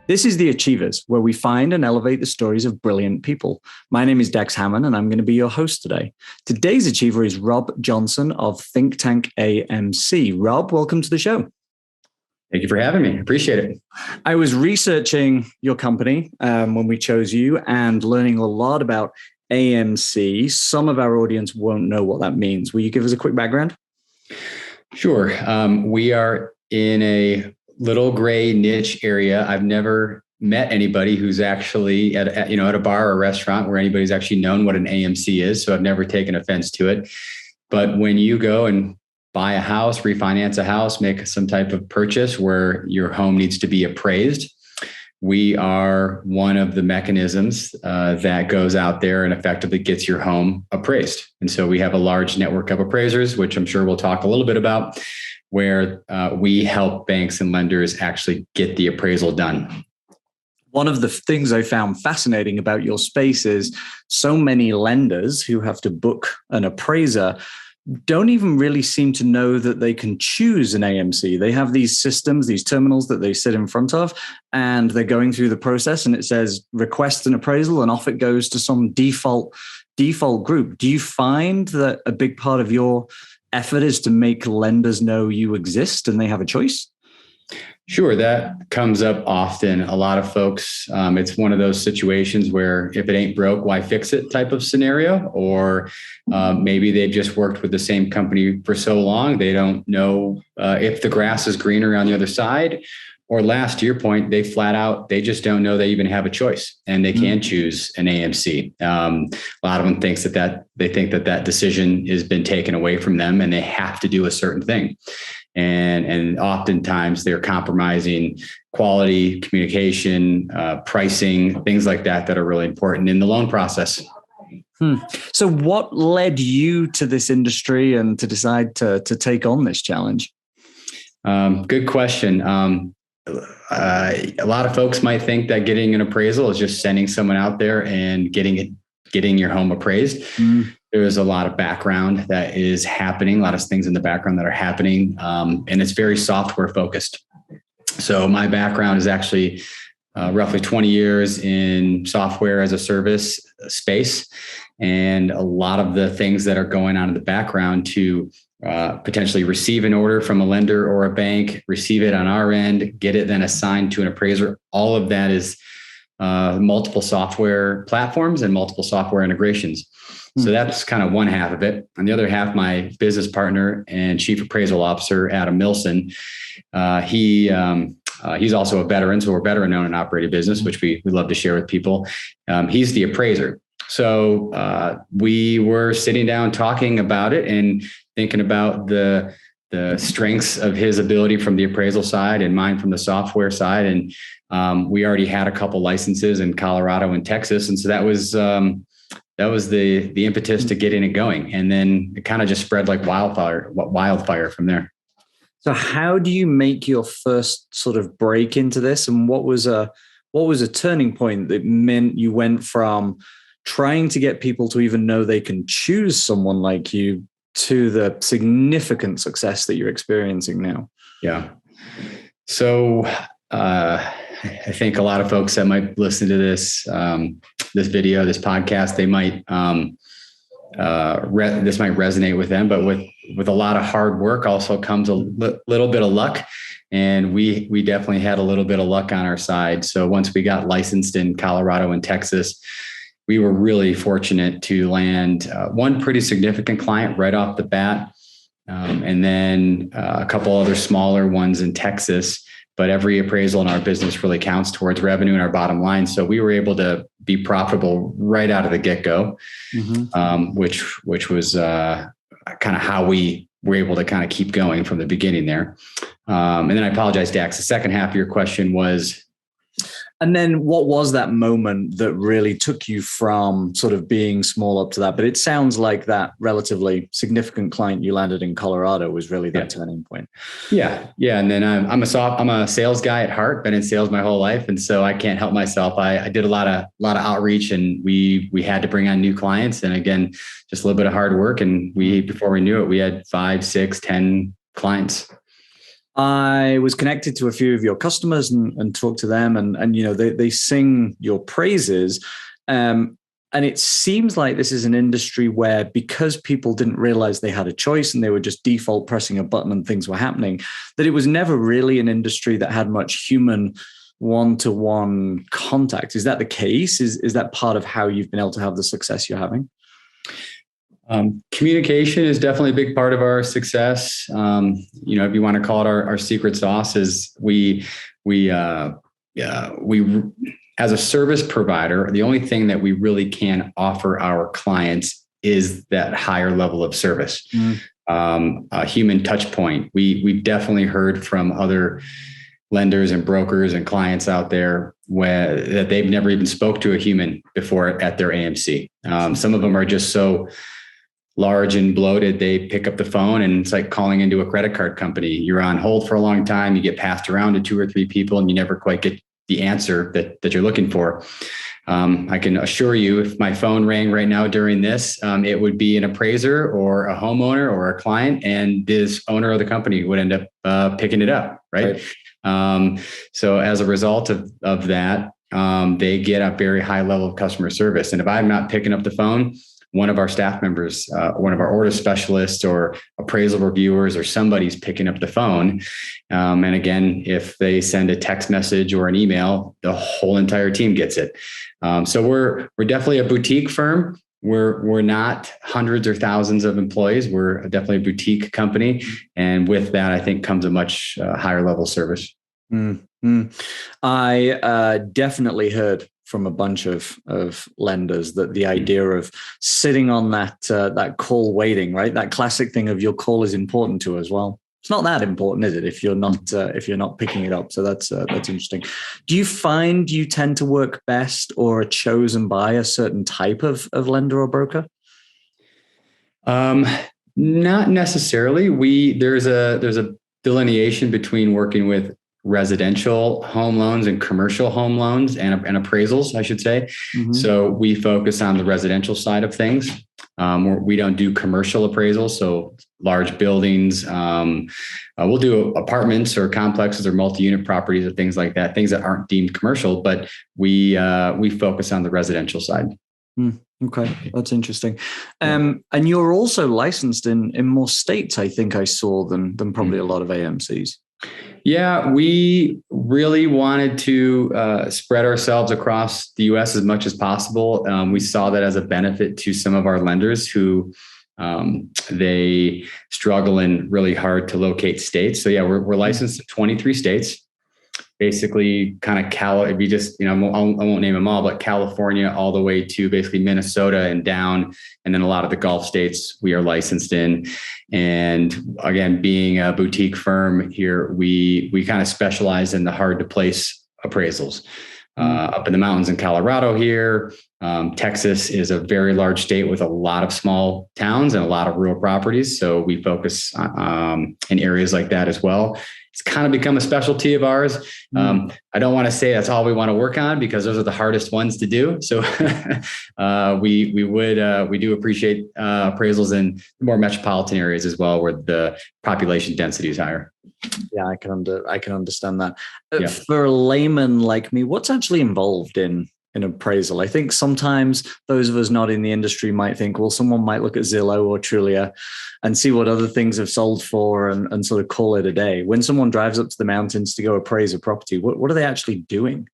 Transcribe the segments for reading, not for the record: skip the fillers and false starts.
This is The Achievers, where we find and elevate the stories of brilliant people. My name is Dex Hammond, and I'm going to be your host today. Today's achiever is Rob Johnson of think tank AMC. Rob, welcome to the show. Thank you for having me. Appreciate it. I was researching your company when we chose you and learning a lot about AMC. Some of our audience won't know what that means. Will you give us a quick background? Sure. We are in a little gray niche area. I've never met anybody who's actually at a bar or a restaurant where anybody's actually known what an AMC is. So I've never taken offense to it. But when you go and buy a house, refinance a house, make some type of purchase where your home needs to be appraised, we are one of the mechanisms that goes out there and effectively gets your home appraised. And so we have a large network of appraisers, which I'm sure we'll talk a little bit about, where we help banks and lenders actually get the appraisal done. One of the things I found fascinating about your space is so many lenders who have to book an appraiser don't even really seem to know that they can choose an AMC. They have these systems, these terminals that they sit in front of, and they're going through the process and it says request an appraisal and off it goes to some default group. Do you find that a big part of your effort is to make lenders know you exist and they have a choice? Sure. That comes up often. A lot of folks, it's one of those situations where if it ain't broke, why fix it type of scenario, or maybe they've just worked with the same company for so long, they don't know if the grass is greener on the other side, or last to your point, they they just don't know they even have a choice and they can choose an AMC. A lot of them think that decision has been taken away from them and they have to do a certain thing. And oftentimes they're compromising quality, communication, pricing, things like that are really important in the loan process. So what led you to this industry and to decide to take on this challenge? Good question. A lot of folks might think that getting an appraisal is just sending someone out there and getting your home appraised. There's a lot of background that is happening, a lot of things in the background that are happening, and it's very software focused. So my background is actually roughly 20 years in software as a service space, and a lot of the things that are going on in the background to potentially receive an order from a lender or a bank, receive it on our end, get it then assigned to an appraiser. All of that is multiple software platforms and multiple software integrations. So that's kind of one half of it. On the other half, my business partner and chief appraisal officer, Adam Millson, he's also a veteran. So we're veteran owned and operated business, which we love to share with people. He's the appraiser. So we were sitting down talking about it and thinking about the strengths of his ability from the appraisal side and mine from the software side. And we already had a couple licenses in Colorado and Texas. And so that was the impetus to getting it going. And then it kind of just spread like wildfire from there. So how do you make your first sort of break into this? And what was a turning point that meant you went from trying to get people to even know they can choose someone like you to the significant success that you're experiencing now? Yeah. So I think a lot of folks that might listen to this video, this podcast, they might this might resonate with them. But with a lot of hard work also comes a little bit of luck, and we definitely had a little bit of luck on our side. So once we got licensed in Colorado and Texas, we were really fortunate to land one pretty significant client right off the bat, and then a couple other smaller ones in Texas. But every appraisal in our business really counts towards revenue and our bottom line. So we were able to be profitable right out of the get-go, which was kind of how we were able to kind of keep going from the beginning there. And then I apologize, Dax. The second half of your question was... And then what was that moment that really took you from sort of being small up to that? But it sounds like that relatively significant client you landed in Colorado was really that turning point. Yeah. Yeah. And then I'm a sales guy at heart, been in sales my whole life. And so I can't help myself. I did a lot of outreach, and we had to bring on new clients. And again, just a little bit of hard work. And before we knew it, we had 5, 6, 10 clients. I was connected to a few of your customers and talked to them, and they sing your praises. And it seems like this is an industry where, because people didn't realize they had a choice and they were just default pressing a button and things were happening, that it was never really an industry that had much human one-to-one contact. Is that the case? Is that part of how you've been able to have the success you're having? Communication is definitely a big part of our success. If you want to call it our secret sauce, is we as a service provider, the only thing that we really can offer our clients is that higher level of service, a human touch point. We've definitely heard from other lenders and brokers and clients out there that they've never even spoke to a human before at their AMC. Some of them are just so large and bloated, they pick up the phone and it's like calling into a credit card company. You're on hold for a long time. You get passed around to 2 or 3 people and you never quite get the answer that you're looking for. I can assure you, if my phone rang right now during this, it would be an appraiser or a homeowner or a client, and this owner of the company would end up picking it up, right? So as a result of that, they get a very high level of customer service. And if I'm not picking up the phone, one of our staff members, one of our order specialists or appraisal reviewers or somebody's picking up the phone. And again, if they send a text message or an email, the whole entire team gets it. So we're definitely a boutique firm. We're not hundreds or thousands of employees. We're definitely a boutique company. And with that, I think comes a much higher level service. Mm-hmm. I definitely heard from a bunch of lenders that the idea of sitting on that call waiting, right? That classic thing of your call is important to us. Well, it's not that important, is it? If you're not picking it up. So that's interesting. Do you find you tend to work best or are chosen by a certain type of lender or broker? Not necessarily. There's a delineation between working with residential home loans and commercial home loans and appraisals, I should say. Mm-hmm. So we focus on the residential side of things. We don't do commercial appraisals, so large buildings. We'll do apartments or complexes or multi-unit properties or things like that, things that aren't deemed commercial, but we focus on the residential side. Okay, that's interesting. And you're also licensed in more states, I think I saw, than probably a lot of AMCs. Yeah, we really wanted to spread ourselves across the U.S. as much as possible. We saw that as a benefit to some of our lenders who they struggle in really hard to locate states. So yeah, we're licensed in 23 states. Basically, kind of if you just, I won't name them all, but California all the way to basically Minnesota and down, and then a lot of the Gulf states we are licensed in. And again, being a boutique firm here, we kind of specialize in the hard to place appraisals. Up in the mountains in Colorado here, Texas is a very large state with a lot of small towns and a lot of rural properties. So we focus in areas like that as well. It's kind of become a specialty of ours. I don't want to say that's all we want to work on because those are the hardest ones to do. So we do appreciate appraisals in more metropolitan areas as well, where the population density is higher. Yeah, I can understand that. Yeah. For a layman like me, what's actually involved in appraisal? I think sometimes those of us not in the industry might think, well, someone might look at Zillow or Trulia and see what other things have sold for and sort of call it a day. When someone drives up to the mountains to go appraise a property, what are they actually doing?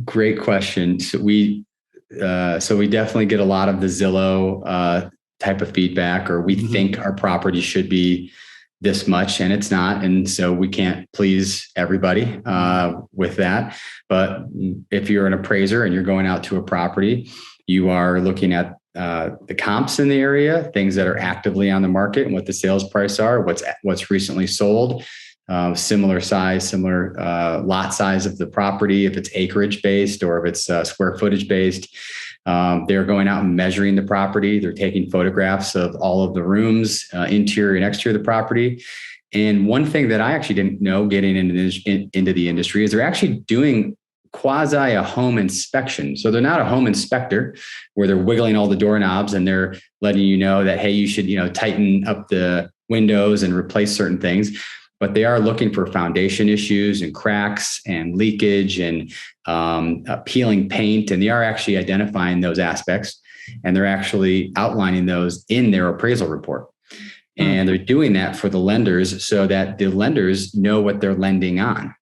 Great question. So we definitely get a lot of the Zillow type of feedback, or we think our property should be this much and it's not. And so we can't please everybody with that. But if you're an appraiser and you're going out to a property, you are looking at the comps in the area, things that are actively on the market and what the sales price are, what's recently sold, similar size, similar lot size of the property, if it's acreage based or if it's square footage based. They're going out and measuring the property. They're taking photographs of all of the rooms, interior and exterior of the property. And one thing that I actually didn't know getting into the industry is they're actually doing quasi a home inspection. So they're not a home inspector where they're wiggling all the doorknobs and they're letting you know that, hey, you should, tighten up the windows and replace certain things. but they are looking for foundation issues and cracks and leakage and peeling paint. And they are actually identifying those aspects, and they're actually outlining those in their appraisal report. And they're doing that for the lenders so that the lenders know what they're lending on.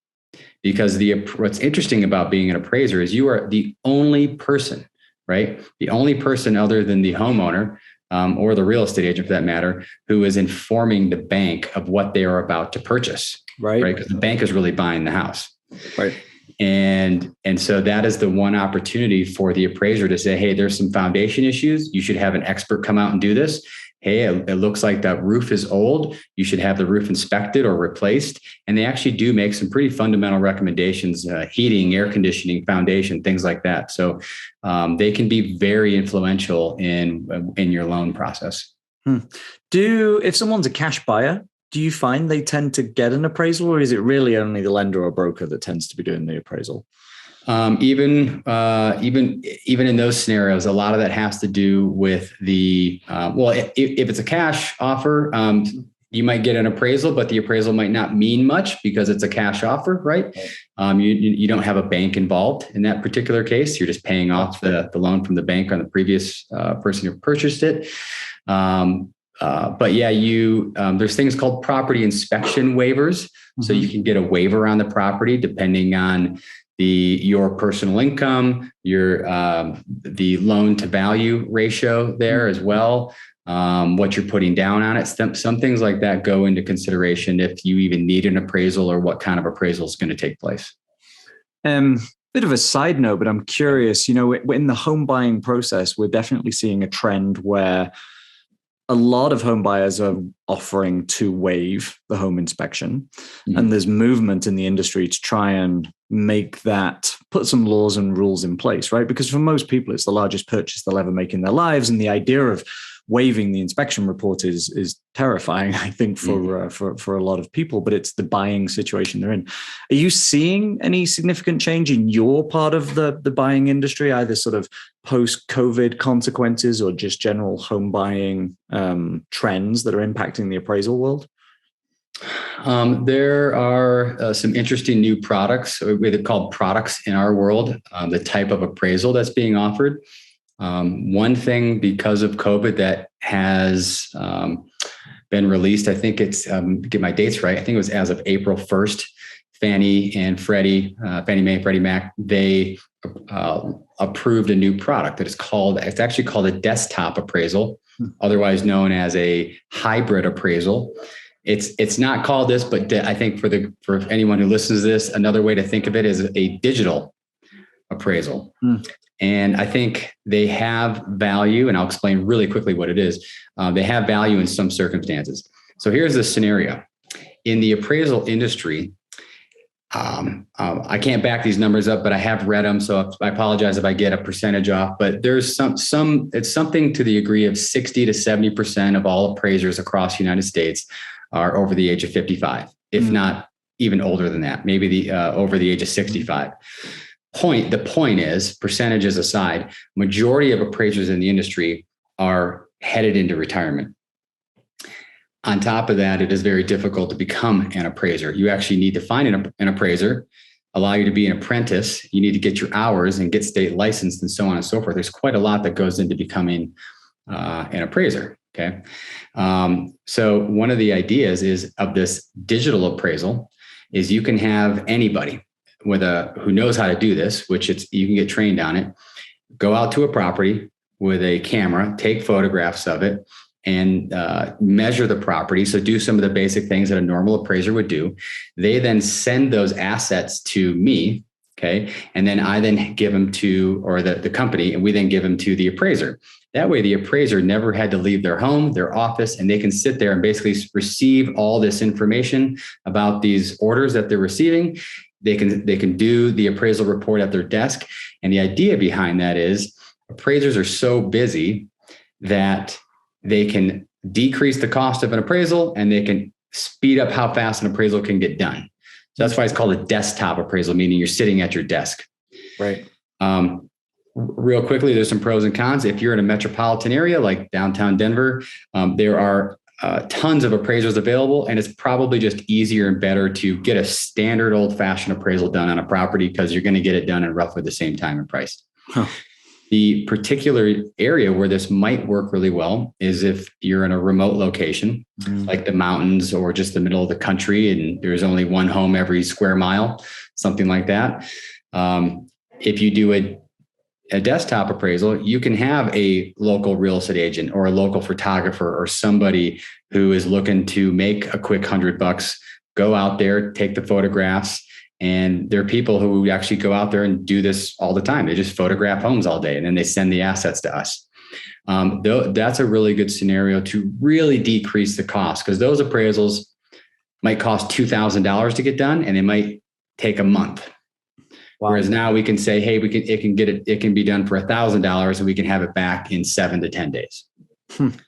Because what's interesting about being an appraiser is you are the only person, right? The only person other than the homeowner or the real estate agent for that matter, who is informing the bank of what they are about to purchase, right? Because the bank is really buying the house. Right. And so that is the one opportunity for the appraiser to say, hey, there's some foundation issues. You should have an expert come out and do this. Hey, it looks like that roof is old. You should have the roof inspected or replaced. And they actually do make some pretty fundamental recommendations, heating, air conditioning, foundation, things like that. So they can be very influential in your loan process. If someone's a cash buyer, do you find they tend to get an appraisal, or is it really only the lender or broker that tends to be doing the appraisal? Even in those scenarios, a lot of that has to do with the, if it's a cash offer, you might get an appraisal, but the appraisal might not mean much because it's a cash offer, right? You don't have a bank involved in that particular case. You're just paying off the loan from the bank on the previous person who purchased it. But yeah, there's things called property inspection waivers. Mm-hmm. So you can get a waiver on the property depending on your personal income, the loan to value ratio there as well, what you're putting down on it. Some things like that go into consideration if you even need an appraisal or what kind of appraisal is going to take place. Bit of a side note, but I'm curious, in the home buying process, we're definitely seeing a trend where a lot of home buyers are offering to waive the home inspection. Mm-hmm. And there's movement in the industry to try and put some laws and rules in place, right? Because for most people, it's the largest purchase they'll ever make in their lives. And the idea of waiving the inspection report is terrifying, I think, for a lot of people, but it's the buying situation they're in. Are you seeing any significant change in your part of the buying industry, either sort of post-COVID consequences or just general home buying trends that are impacting the appraisal world? There are some interesting new products, they're called products in our world, the type of appraisal that's being offered. One thing because of COVID that has been released, I think it's, get my dates right, I think it was as of April 1st, Fannie Mae and Freddie Mac, they approved a new product it's actually called a desktop appraisal, otherwise known as a hybrid appraisal. It's not called this, but I think for anyone who listens to this, another way to think of it is a digital appraisal. And I think they have value, and I'll explain really quickly what it is. They have value in some circumstances. So here's the scenario. In the appraisal industry, I can't back these numbers up, but I have read them. So I apologize if I get a percentage off, but there's it's something to the degree of 60 to 70% of all appraisers across the United States are over the age of 55, if not even older than that, maybe over the age of 65. The point is, percentages aside, majority of appraisers in the industry are headed into retirement. On top of that, it is very difficult to become an appraiser. You actually need to find an appraiser, allow you to be an apprentice. You need to get your hours and get state licensed and so on and so forth. There's quite a lot that goes into becoming an appraiser. Okay. So one of the ideas of this digital appraisal is you can have anybody who knows how to do this, you can get trained on it, go out to a property with a camera, take photographs of it, and measure the property. So do some of the basic things that a normal appraiser would do. They then send those assets to me. Okay. And then I then give them to, or the company, and we then give them to the appraiser. That way the appraiser never had to leave their home, their office, and they can sit there and basically receive all this information about these orders that they're receiving. They can do the appraisal report at their desk. And the idea behind that is appraisers are so busy that they can decrease the cost of an appraisal and they can speed up how fast an appraisal can get done. So that's why it's called a desktop appraisal, meaning you're sitting at your desk. Right. Real quickly, there's some pros and cons. If you're in a metropolitan area like downtown Denver, there are tons of appraisers available, and it's probably just easier and better to get a standard old-fashioned appraisal done on a property because you're going to get it done in roughly the same time and price. Huh. The particular area where this might work really well is if you're in a remote location, like the mountains or just the middle of the country, and there's only one home every square mile, something like that. If you do a desktop appraisal, you can have a local real estate agent or a local photographer or somebody who is looking to make a quick $100, go out there, take the photographs. And there are people who actually go out there and do this all the time. They just photograph homes all day and then they send the assets to us. That's a really good scenario to really decrease the cost, because those appraisals might cost $2,000 to get done and they might take a month. Wow. Whereas now we can say, hey, it can be done for $1,000 and we can have it back in 7 to 10 days.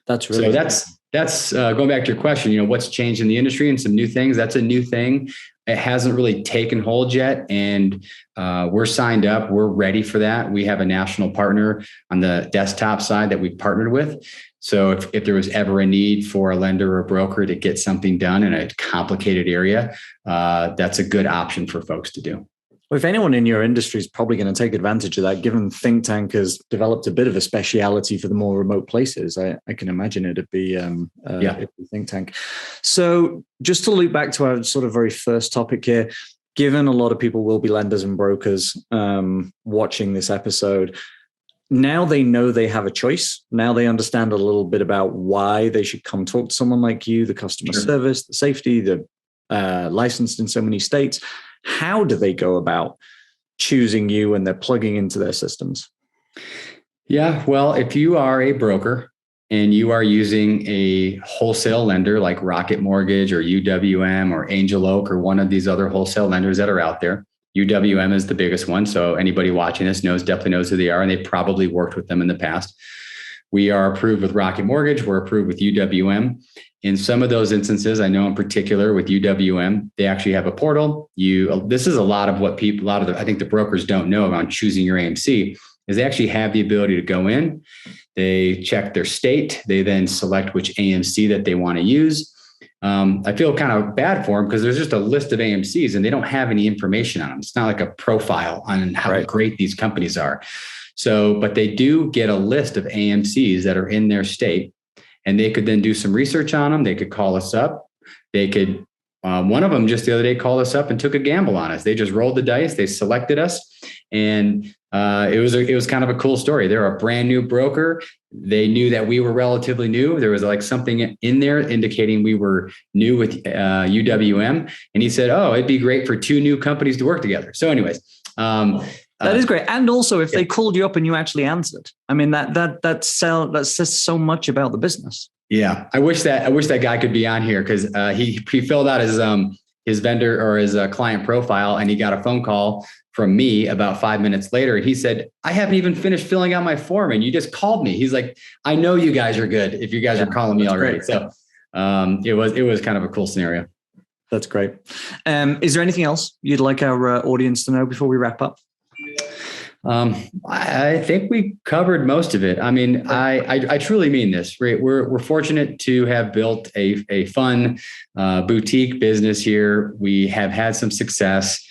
That's really so that's going back to your question, what's changed in the industry and some new things. That's a new thing. It hasn't really taken hold yet. And we're signed up. We're ready for that. We have a national partner on the desktop side that we've partnered with. So if there was ever a need for a lender or a broker to get something done in a complicated area, that's a good option for folks to do. Well, if anyone in your industry is probably going to take advantage of that, given Think Tank has developed a bit of a speciality for the more remote places, I can imagine it'd be Think Tank. So just to loop back to our sort of very first topic here, given a lot of people will be lenders and brokers watching this episode, now they know they have a choice. Now they understand a little bit about why they should come talk to someone like you, the customer service, the safety, the licensed in so many states. How do they go about choosing you when they're plugging into their systems? Yeah, well, if you are a broker and you are using a wholesale lender like Rocket Mortgage or UWM or Angel Oak or one of these other wholesale lenders that are out there, UWM is the biggest one. So anybody watching this definitely knows who they are, and they've probably worked with them in the past. We are approved with Rocket Mortgage. We're approved with UWM. In some of those instances, I know in particular with UWM, they actually have a portal. This is a lot of what I think the brokers don't know about choosing your AMC, is they actually have the ability to go in, they check their state, they then select which AMC that they want to use. I feel kind of bad for them because there's just a list of AMCs and they don't have any information on them. It's not like a profile on how great these companies are. So, but they do get a list of AMCs that are in their state. And they could then do some research on them. They could call us up. They could, one of them just the other day called us up and took a gamble on us. They just rolled the dice. They selected us. And it was kind of a cool story. They're a brand new broker. They knew that we were relatively new. There was like something in there indicating we were new with UWM. And he said, oh, it'd be great for 2 new companies to work together. So anyways, that is great. And also if they called you up and you actually answered, I mean, that says so much about the business. Yeah. I wish that guy could be on here because he filled out his vendor or his client profile and he got a phone call from me about 5 minutes later. He said, I haven't even finished filling out my form and you just called me. He's like, I know you guys are good if you guys are calling me already. Great. So it was kind of a cool scenario. That's great. Is there anything else you'd like our audience to know before we wrap up? I think we covered most of it. I mean, I truly mean this, right? We're fortunate to have built a fun boutique business here. We have had some success.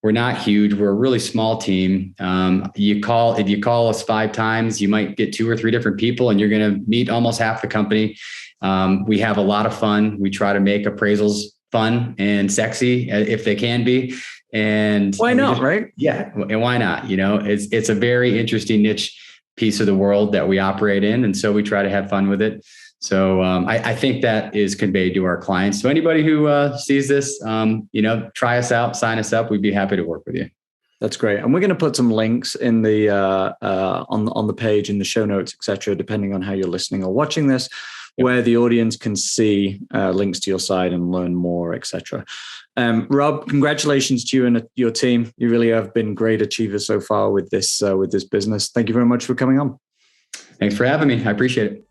We're not huge. We're a really small team. If you call us 5 times, you might get 2 or 3 different people and you're going to meet almost half the company. We have a lot of fun. We try to make appraisals fun and sexy if they can be. And why not, right? Yeah. And why not? It's a very interesting niche piece of the world that we operate in. And so we try to have fun with it. So I think that is conveyed to our clients. So anybody who sees this, try us out, sign us up. We'd be happy to work with you. That's great. And we're going to put some links in the on the page, in the show notes, et cetera, depending on how you're listening or watching this, where the audience can see links to your site and learn more, et cetera. Rob, congratulations to you and your team. You really have been great achievers so far with this business. Thank you very much for coming on. Thanks for having me. I appreciate it.